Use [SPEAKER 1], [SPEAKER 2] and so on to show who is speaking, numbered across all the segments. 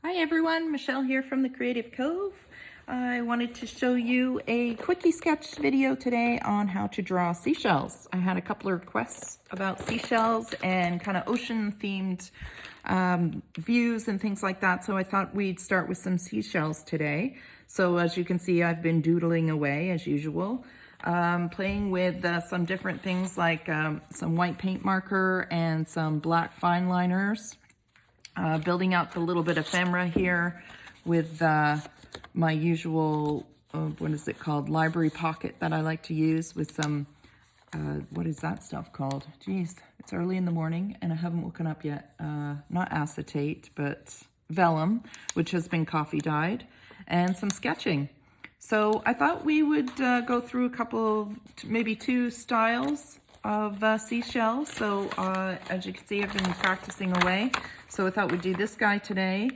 [SPEAKER 1] Hi everyone, Michelle here from the Creative Cove. I wanted to show you a quickie sketch video today on how to draw seashells. I had a couple of requests about seashells and kind of ocean themed views and things like that, so I thought we'd start with some seashells today. So as you can see, I've been doodling away as usual, playing with some different things like some white paint marker and some black fine liners. Building out the little bit of ephemera here with my usual, what is it called, library pocket that I like to use with some, what is that stuff called? Geez, it's early in the morning and I haven't woken up yet. Not acetate, but vellum, which has been coffee dyed, and some sketching. So I thought we would go through a couple of, maybe two styles of seashells. So as you can see, I've been practicing away. So I thought we'd do this guy today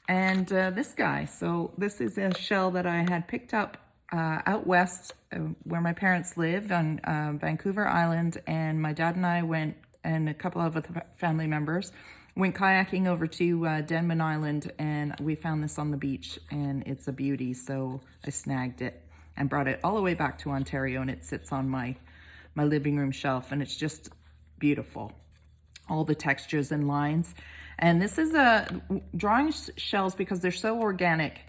[SPEAKER 1] and this guy. So this is a shell that I had picked up out west where my parents live on Vancouver Island, and my dad and I went, and a couple of other family members went kayaking over to Denman Island, and we found this on the beach and it's a beauty. So I snagged it and brought it all the way back to Ontario, and it sits on my living room shelf, and it's just beautiful, all the textures and lines. And this is drawing shells, because they're so organic,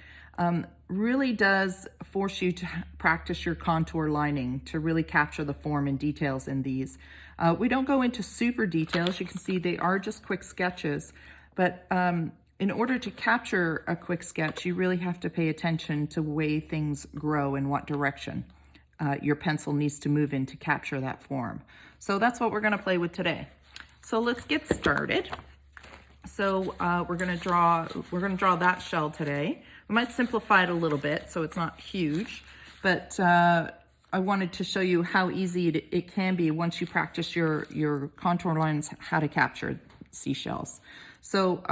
[SPEAKER 1] really does force you to practice your contour lining to really capture the form and details in these. We don't go into super details. You can see they are just quick sketches, but in order to capture a quick sketch, you really have to pay attention to the way things grow and what direction your pencil needs to move in to capture that form. So that's what we're going to play with today. So let's get started. So we're going to draw that shell today. We might simplify it a little bit so it's not huge, but I wanted to show you how easy it can be once you practice your contour lines, how to capture seashells. So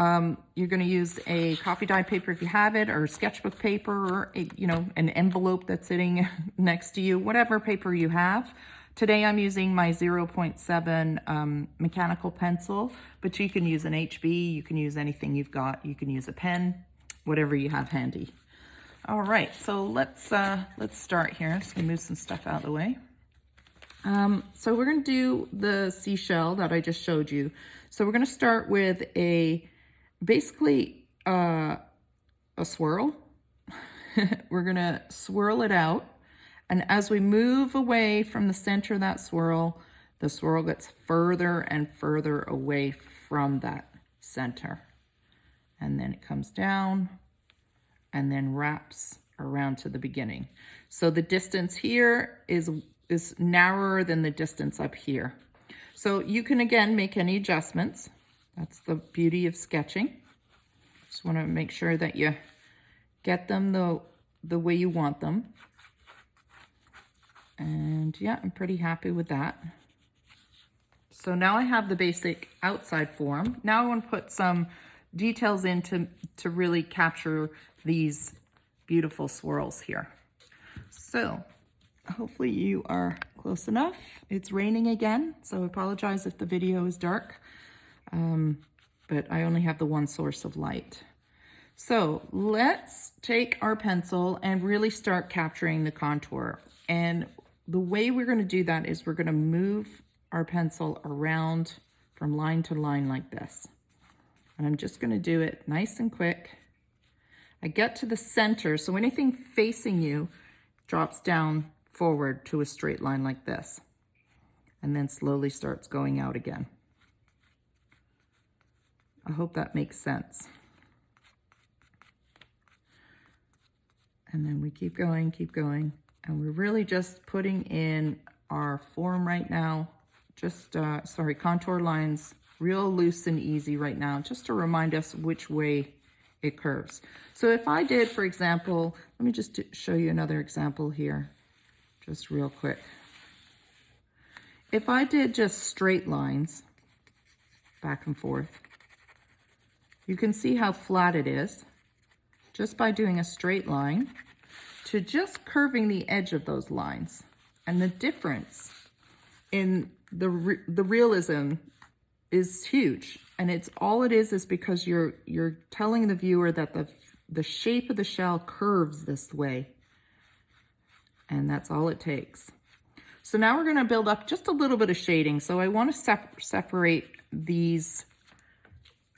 [SPEAKER 1] you're going to use a coffee dye paper if you have it, or sketchbook paper, or an envelope that's sitting next to you, whatever paper you have. Today I'm using my 0.7 mechanical pencil, but you can use an HB, you can use anything you've got, you can use a pen, whatever you have handy. All right, so let's start here. I'm just gonna move some stuff out of the way. So we're gonna do the seashell that I just showed you. So we're gonna start with basically a swirl. We're gonna swirl it out. And as we move away from the center of that swirl, the swirl gets further and further away from that center. And then it comes down and then wraps around to the beginning. So the distance here is narrower than the distance up here. So you can, again, make any adjustments. That's the beauty of sketching. Just want to make sure that you get them the way you want them. And yeah, I'm pretty happy with that. So now I have the basic outside form. Now I want to put some details in to really capture these beautiful swirls here. So hopefully you are close enough. It's raining again, so I apologize if the video is dark, but I only have the one source of light. So let's take our pencil and really start capturing the contour. And the way we're going to do that is we're going to move our pencil around from line to line like this. And I'm just going to do it nice and quick. I get to the center, so anything facing you drops down forward to a straight line like this, and then slowly starts going out again. I hope that makes sense. And then we keep going, and we're really just putting in our form right now. Just, contour lines, real loose and easy right now, just to remind us which way it curves. So if I did, for example, let me just show you another example here, just real quick. If I did just straight lines back and forth, you can see how flat it is just by doing a straight line to just curving the edge of those lines. And the difference in the realism is huge. And it's all it is because you're telling the viewer that the shape of the shell curves this way. And that's all it takes. So now we're going to build up just a little bit of shading. So I want to separate these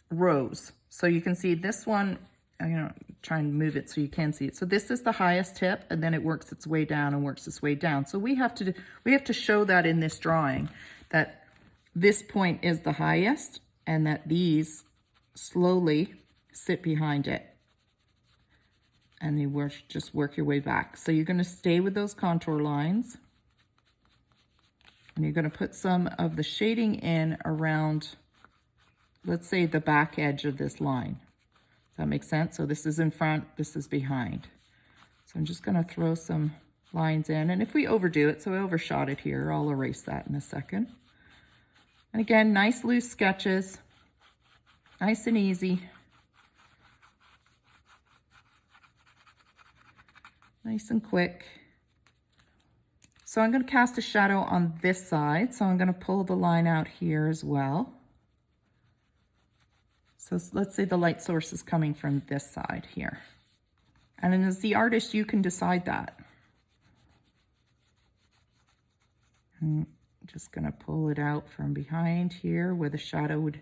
[SPEAKER 1] rows. So you can see this one, I'm going to try and move it so you can see it. So this is the highest tip, and then it works its way down and works its way down. So we have to show that in this drawing, that this point is the highest and that these slowly sit behind it. And they just work your way back. So you're going to stay with those contour lines. And you're going to put some of the shading in around, let's say, the back edge of this line. Does that make sense? So this is in front, this is behind. So I'm just going to throw some lines in. And if we overdo it, so I overshot it here, I'll erase that in a second. And again, nice loose sketches, nice and easy. Nice and quick. So I'm going to cast a shadow on this side. So I'm going to pull the line out here as well. So let's say the light source is coming from this side here. And then as the artist, you can decide that. I'm just going to pull it out from behind here where the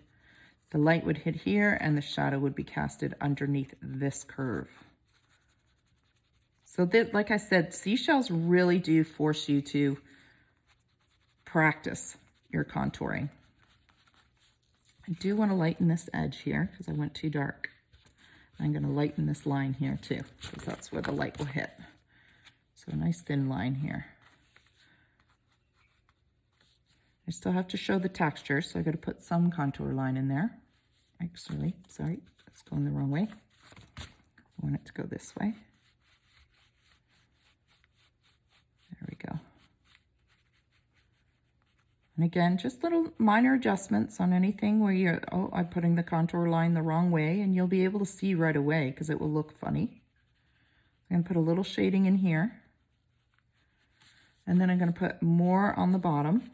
[SPEAKER 1] light would hit here and the shadow would be casted underneath this curve. So like I said, seashells really do force you to practice your contouring. I do want to lighten this edge here because I went too dark. I'm going to lighten this line here too, because that's where the light will hit. So a nice thin line here. I still have to show the texture, so I got to put some contour line in there. Actually, sorry, it's going the wrong way. I want it to go this way. There we go. And again, just little minor adjustments on anything where you're, oh, I'm putting the contour line the wrong way, and you'll be able to see right away because it will look funny. I'm going to put a little shading in here. And then I'm going to put more on the bottom.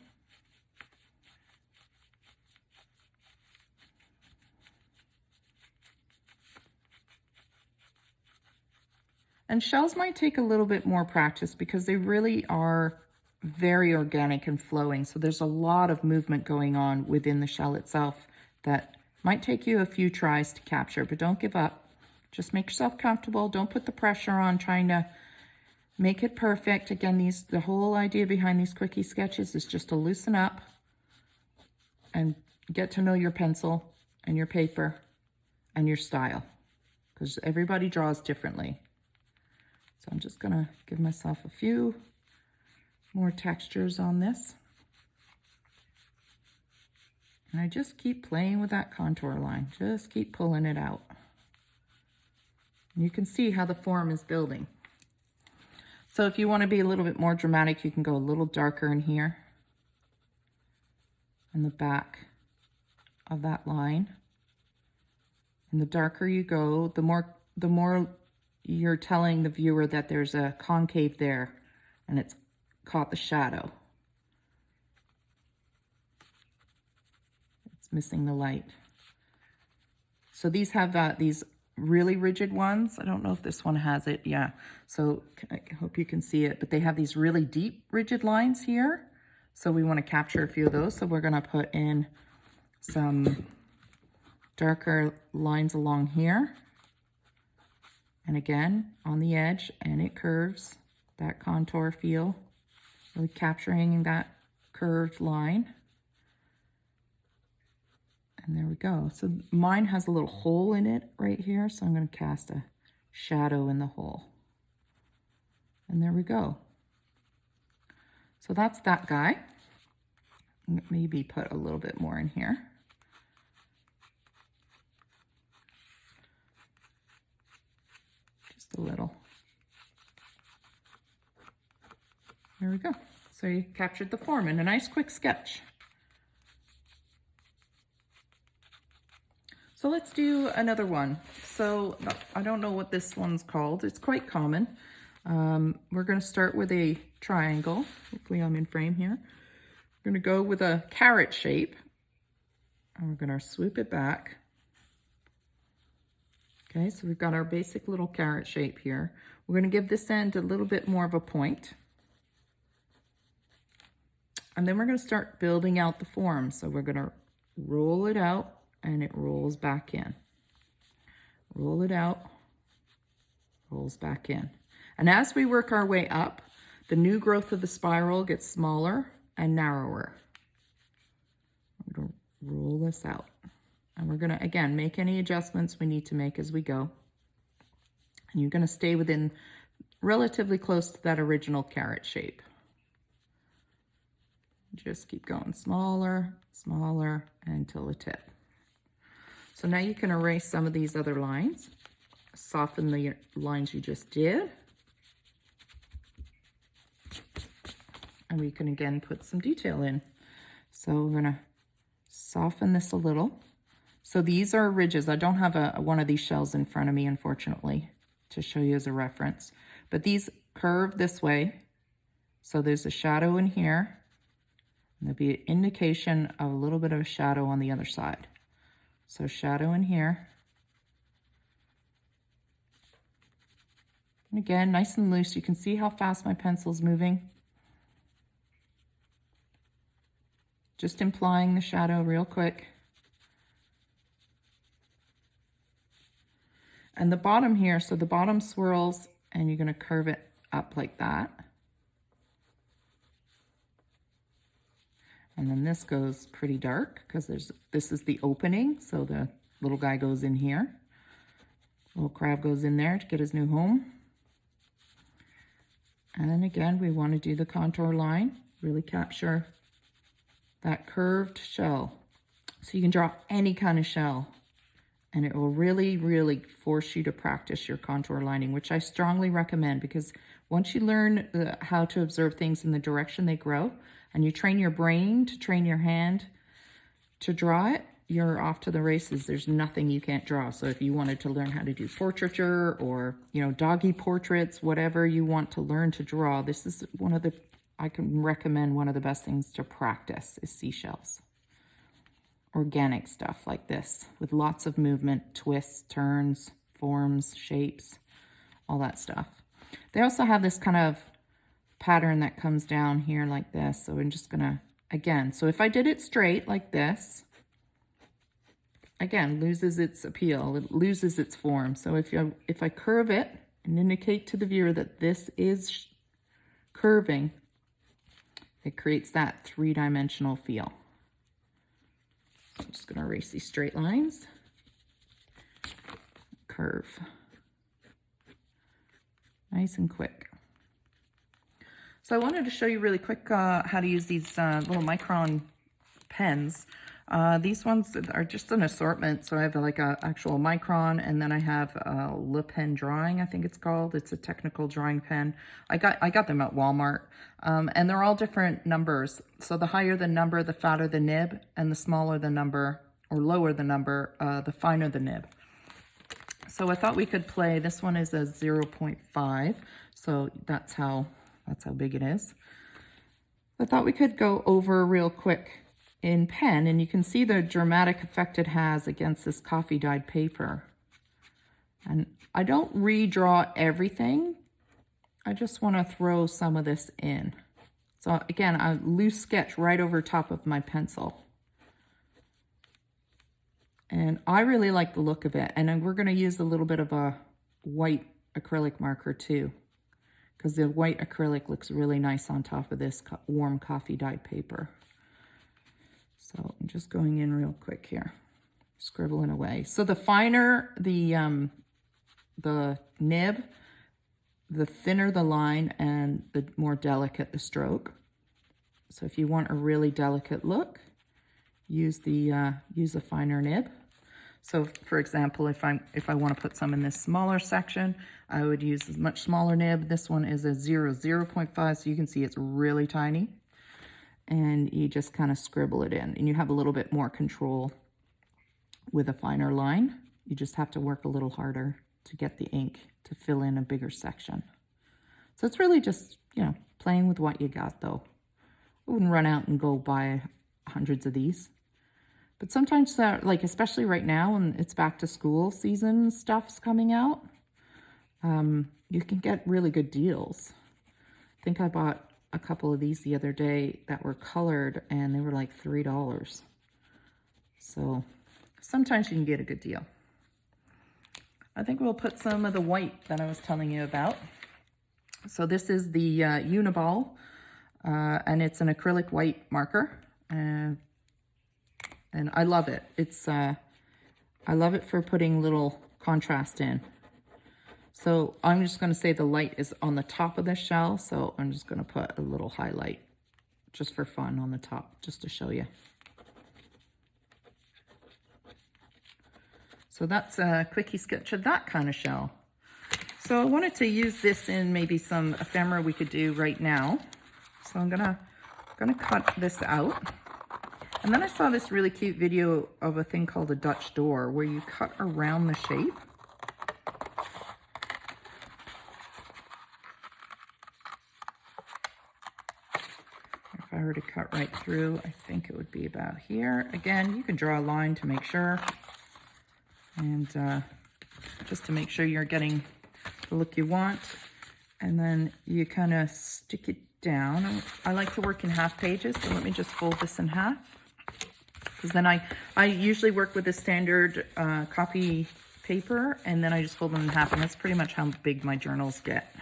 [SPEAKER 1] And shells might take a little bit more practice because they really are very organic and flowing. So there's a lot of movement going on within the shell itself that might take you a few tries to capture, but don't give up. Just make yourself comfortable. Don't put the pressure on trying to make it perfect. Again, the whole idea behind these quickie sketches is just to loosen up and get to know your pencil and your paper and your style, because everybody draws differently. So I'm just gonna give myself a few more textures on this. And I just keep playing with that contour line. Just keep pulling it out. And you can see how the form is building. So if you want to be a little bit more dramatic, you can go a little darker in here. In the back of that line. And the darker you go, the more you're telling the viewer that there's a concave there and it's caught the shadow. It's missing the light. So these have these really rigid ones. I don't know if this one has it. Yeah. So I hope you can see it, but they have these really deep rigid lines here. So we want to capture a few of those. So we're going to put in some darker lines along here. And again, on the edge, and it curves, that contour feel, really capturing that curved line. And there we go. So mine has a little hole in it right here, so I'm going to cast a shadow in the hole. And there we go. So that's that guy. Maybe put a little bit more in here. A little. There we go. So you captured the form in a nice quick sketch. So let's do another one. So I don't know what this one's called. It's quite common. We're going to start with a triangle. Hopefully I'm in frame here. We're going to go with a carrot shape. And we're going to swoop it back. Okay, so we've got our basic little carrot shape here. We're going to give this end a little bit more of a point. And then we're going to start building out the form. So we're going to roll it out and it rolls back in. Roll it out, rolls back in. And as we work our way up, the new growth of the spiral gets smaller and narrower. I'm going to roll this out. And we're going to, again, make any adjustments we need to make as we go. And you're going to stay within relatively close to that original carrot shape. Just keep going smaller, smaller until the tip. So now you can erase some of these other lines, soften the lines you just did. And we can again put some detail in. So we're gonna soften this a little. So these are ridges. I don't have one of these shells in front of me, unfortunately, to show you as a reference. But these curve this way. So there's a shadow in here. And there'll be an indication of a little bit of a shadow on the other side. So shadow in here. And again, nice and loose. You can see how fast my pencil's moving. Just implying the shadow real quick. And the bottom here, so the bottom swirls and you're going to curve it up like that. And then this goes pretty dark because this is the opening. So the little guy goes in here. Little crab goes in there to get his new home. And then again, we want to do the contour line, really capture that curved shell. So you can draw any kind of shell and it will really, really force you to practice your contour lining, which I strongly recommend because once you learn how to observe things in the direction they grow, and you train your brain to train your hand to draw it, you're off to the races. There's nothing you can't draw. So if you wanted to learn how to do portraiture or, you know, doggy portraits, whatever you want to learn to draw, this is I can recommend one of the best things to practice is seashells. Organic stuff like this with lots of movement, twists, turns, forms, shapes, all that stuff. They also have this kind of pattern that comes down here like this. So I'm just gonna, again, so if I did it straight like this, again, loses its appeal, it loses its form. So if I curve it and indicate to the viewer that this is curving, it creates that three-dimensional feel. I'm just gonna erase these straight lines, curve, nice and quick. So I wanted to show you really quick how to use these little micron pens. These ones are just an assortment. So I have like a actual micron, and then I have Le Pen Drawing, I think it's called. It's a technical drawing pen. I got them at Walmart, and they're all different numbers. So the higher the number, the fatter the nib, and the smaller the number or lower the number, the finer the nib. So I thought we could play. This one is a 0.5, so that's how big it is. I thought we could go over real quick in pen, and you can see the dramatic effect it has against this coffee dyed paper. And I don't redraw everything. I just want to throw some of this in. So again, I loose sketch right over top of my pencil. And I really like the look of it. And then we're going to use a little bit of a white acrylic marker too, because the white acrylic looks really nice on top of this warm coffee dyed paper. So I'm just going in real quick here, scribbling away. So the finer the nib, the thinner the line and the more delicate the stroke. So if you want a really delicate look, use a finer nib. So for example, if I want to put some in this smaller section, I would use a much smaller nib. This one is a 0.5, so you can see it's really tiny. And you just kind of scribble it in, and you have a little bit more control with a finer line. You just have to work a little harder to get the ink to fill in a bigger section. So it's really just, you know, playing with what you got though. I wouldn't run out and go buy hundreds of these. But sometimes that, like, especially right now when it's back to school season stuff's coming out, you can get really good deals. I think I bought a couple of these the other day that were colored and they were like $3. So sometimes you can get a good deal. I think we'll put some of the white that I was telling you about. So this is the Uniball, and it's an acrylic white marker. And I love it. It's I love it for putting little contrast in. So I'm just going to say the light is on the top of the shell. So I'm just going to put a little highlight just for fun on the top, just to show you. So that's a quickie sketch of that kind of shell. So I wanted to use this in maybe some ephemera we could do right now. So I'm gonna cut this out. And then I saw this really cute video of a thing called a Dutch door where you cut around the shape. If I were to cut right through, I think it would be about here. Again, you can draw a line to make sure. And just to make sure you're getting the look you want. And then you kind of stick it down. I like to work in half pages, so let me just fold this in half. Because then I usually work with a standard copy paper, and then I just fold them in half, and that's pretty much how big my journals get.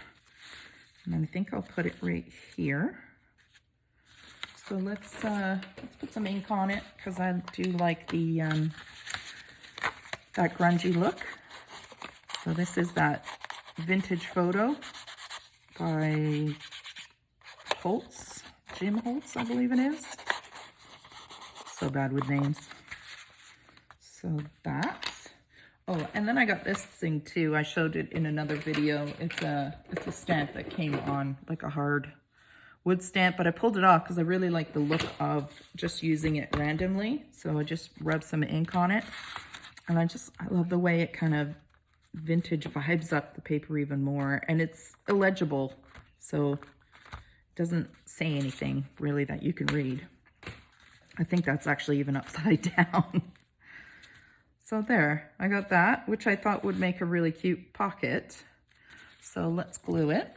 [SPEAKER 1] And then I think I'll put it right here. So let's put some ink on it, because I do like the that grungy look. So this is that vintage photo by Holtz, Jim Holtz, I believe it is. So bad with names. So that. Oh, and then I got this thing too. I showed it in another video. It's a stamp that came on like a hard wood stamp, but I pulled it off because I really like the look of just using it randomly. So I just rubbed some ink on it. And I love the way it kind of vintage vibes up the paper even more. And it's illegible, so it doesn't say anything really that you can read. I think that's actually even upside down. So there, I got that, which I thought would make a really cute pocket. So let's glue it.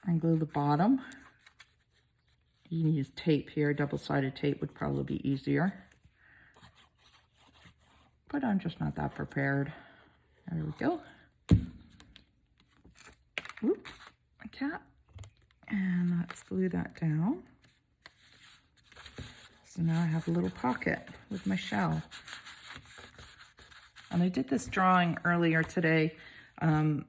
[SPEAKER 1] And glue the bottom. You can use tape here. Double-sided tape would probably be easier. But I'm just not that prepared. There we go. Whoop, my cap. And let's glue that down. So now I have a little pocket with my shell. And I did this drawing earlier today of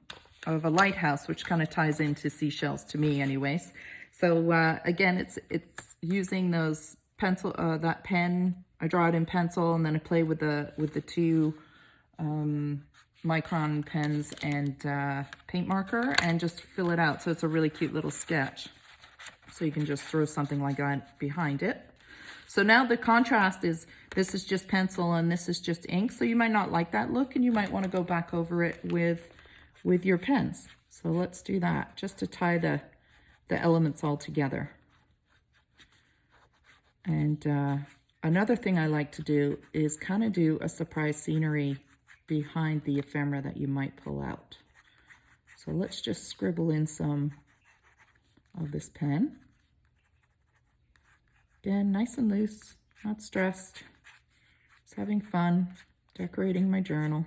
[SPEAKER 1] a lighthouse, which kind of ties into seashells to me anyways. So again, it's using those pencil, that pen. I draw it in pencil, and then I play with the two micron pens and paint marker, and just fill it out. So it's a really cute little sketch. So you can just throw something like that behind it. So now the contrast is, this is just pencil and this is just ink. So you might not like that look, and you might want to go back over it with your pens. So let's do that, just to tie the elements all together. And another thing I like to do is kind of do a surprise scenery behind the ephemera that you might pull out. So let's just scribble in some of this pen. Again, nice and loose, not stressed. Just having fun, decorating my journal.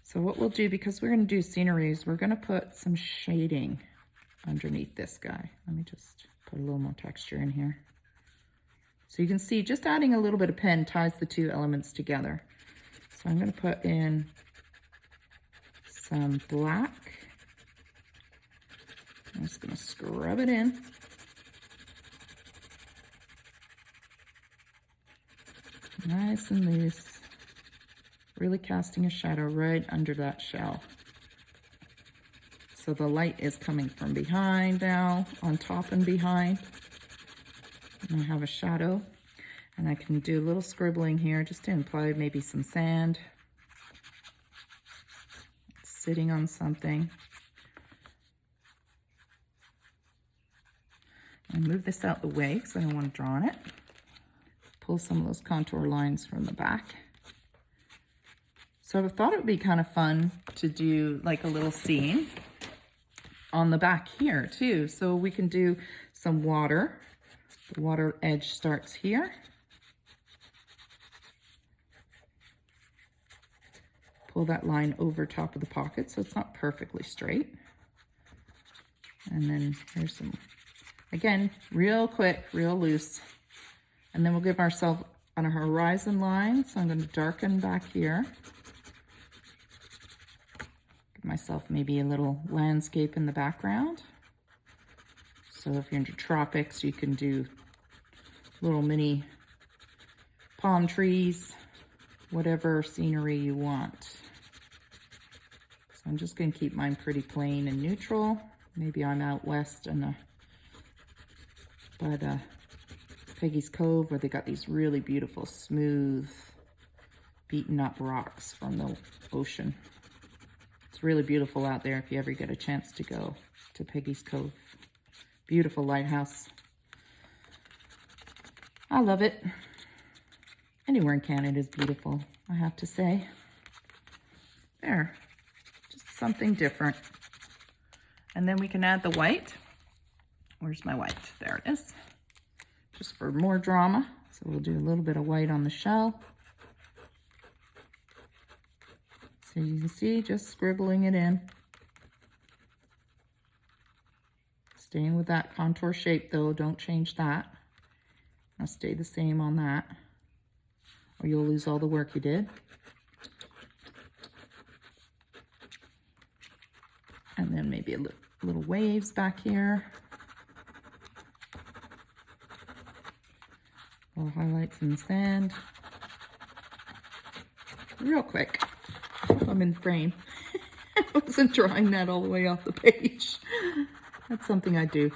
[SPEAKER 1] So what we'll do, because we're going to do sceneries, we're going to put some shading underneath this guy. Let me just put a little more texture in here. So you can see just adding a little bit of pen ties the two elements together. So I'm going to put in some black. I'm just going to scrub it in. Nice and loose. Really casting a shadow right under that shell. So the light is coming from behind now, on top and behind. And I have a shadow. And I can do a little scribbling here just to imply maybe some sand. It's sitting on something. I move this out the way because I don't want to draw on it. Pull some of those contour lines from the back. So I thought it would be kind of fun to do like a little scene on the back here too. So we can do some water. The water edge starts here. Pull that line over top of the pocket so it's not perfectly straight. And then here's some, again, real quick, real loose. And then we'll give ourselves on a horizon line. So I'm going to darken back here. Give myself maybe a little landscape in the background. So if you're into tropics, you can do little mini palm trees, whatever scenery you want. So I'm just going to keep mine pretty plain and neutral. Maybe I'm out west and by the Peggy's Cove where they got these really beautiful, smooth, beaten up rocks from the ocean. It's really beautiful out there if you ever get a chance to go to Peggy's Cove. Beautiful lighthouse. I love it. Anywhere in Canada is beautiful, I have to say. There, just something different. And then we can add the white. Where's my white? There it is. Just for more drama. So we'll do a little bit of white on the shell. So you can see, just scribbling it in. Staying with that contour shape though, don't change that. Now stay the same on that, or you'll lose all the work you did. And then maybe a little waves back here. Little highlights in the sand. Real quick. I'm in frame. I wasn't drawing that all the way off the page. That's something I do.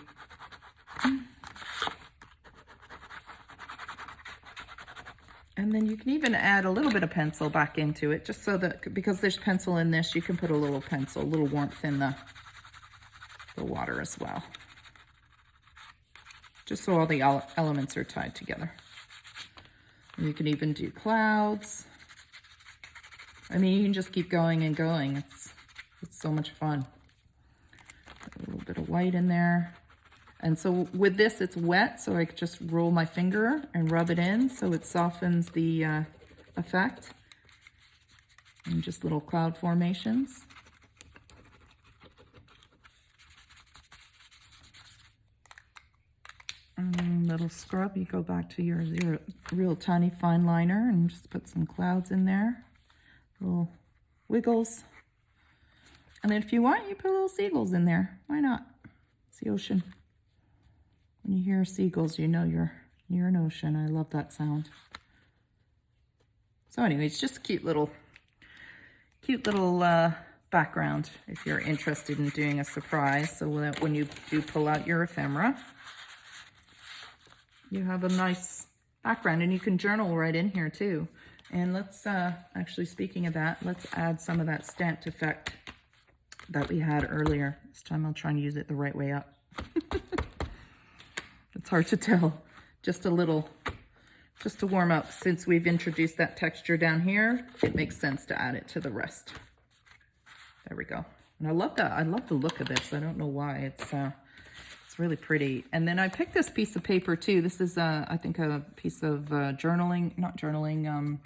[SPEAKER 1] And then you can even add a little bit of pencil back into it, just so that, because there's pencil in this, you can put a little pencil, a little warmth in the water as well. Just so all the elements are tied together. And you can even do clouds. I mean, you can just keep going and going. It's so much fun. A little bit of white in there. And so with this, it's wet, so I could just roll my finger and rub it in so it softens the effect. And just little cloud formations. And little scrub, you go back to your real tiny fine liner and just put some clouds in there. Little wiggles. And then if you want, you put little seagulls in there. Why not? It's the ocean. When you hear seagulls, you know you're near an ocean. I love that sound. So anyways, just a cute little background if you're interested in doing a surprise. So that when you do pull out your ephemera, you have a nice background, and you can journal right in here too. And let's, actually speaking of that, let's add some of that stamped effect that we had earlier. This time I'll try and use it the right way up. It's hard to tell. Just a little, just to warm up. Since we've introduced that texture down here, it makes sense to add it to the rest. There we go. And I love that. I love the look of this. I don't know why. It's really pretty. And then I picked this piece of paper too. This is, I think, a piece of journaling, not journaling.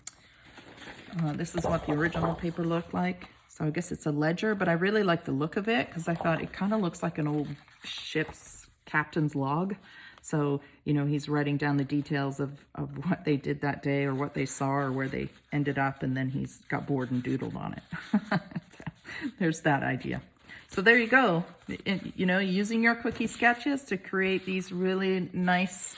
[SPEAKER 1] This is what the original paper looked like. So I guess it's a ledger, but I really like the look of it because I thought it kind of looks like an old ship's captain's log. So, you know, he's writing down the details of what they did that day or what they saw or where they ended up, and then he's got bored and doodled on it. There's that idea. So there you go. You know, using your quickie sketches to create these really nice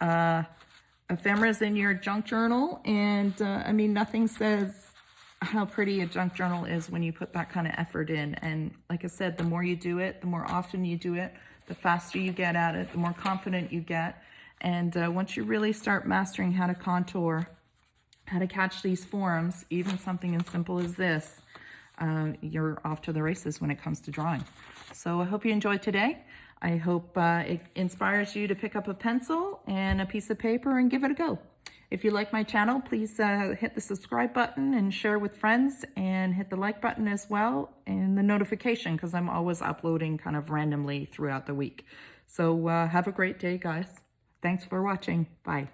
[SPEAKER 1] ephemeras in your junk journal. And I mean, nothing says how pretty a junk journal is when you put that kind of effort in. And like I said, the more you do it, the more often you do it, the faster you get at it, the more confident you get. And once you really start mastering how to contour, how to catch these forms, even something as simple as this, you're off to the races when it comes to drawing. So I hope you enjoyed today. I hope it inspires you to pick up a pencil and a piece of paper and give it a go. If you like my channel, please hit the subscribe button and share with friends, and hit the like button as well and the notification, because I'm always uploading kind of randomly throughout the week. So have a great day, guys. Thanks for watching. Bye.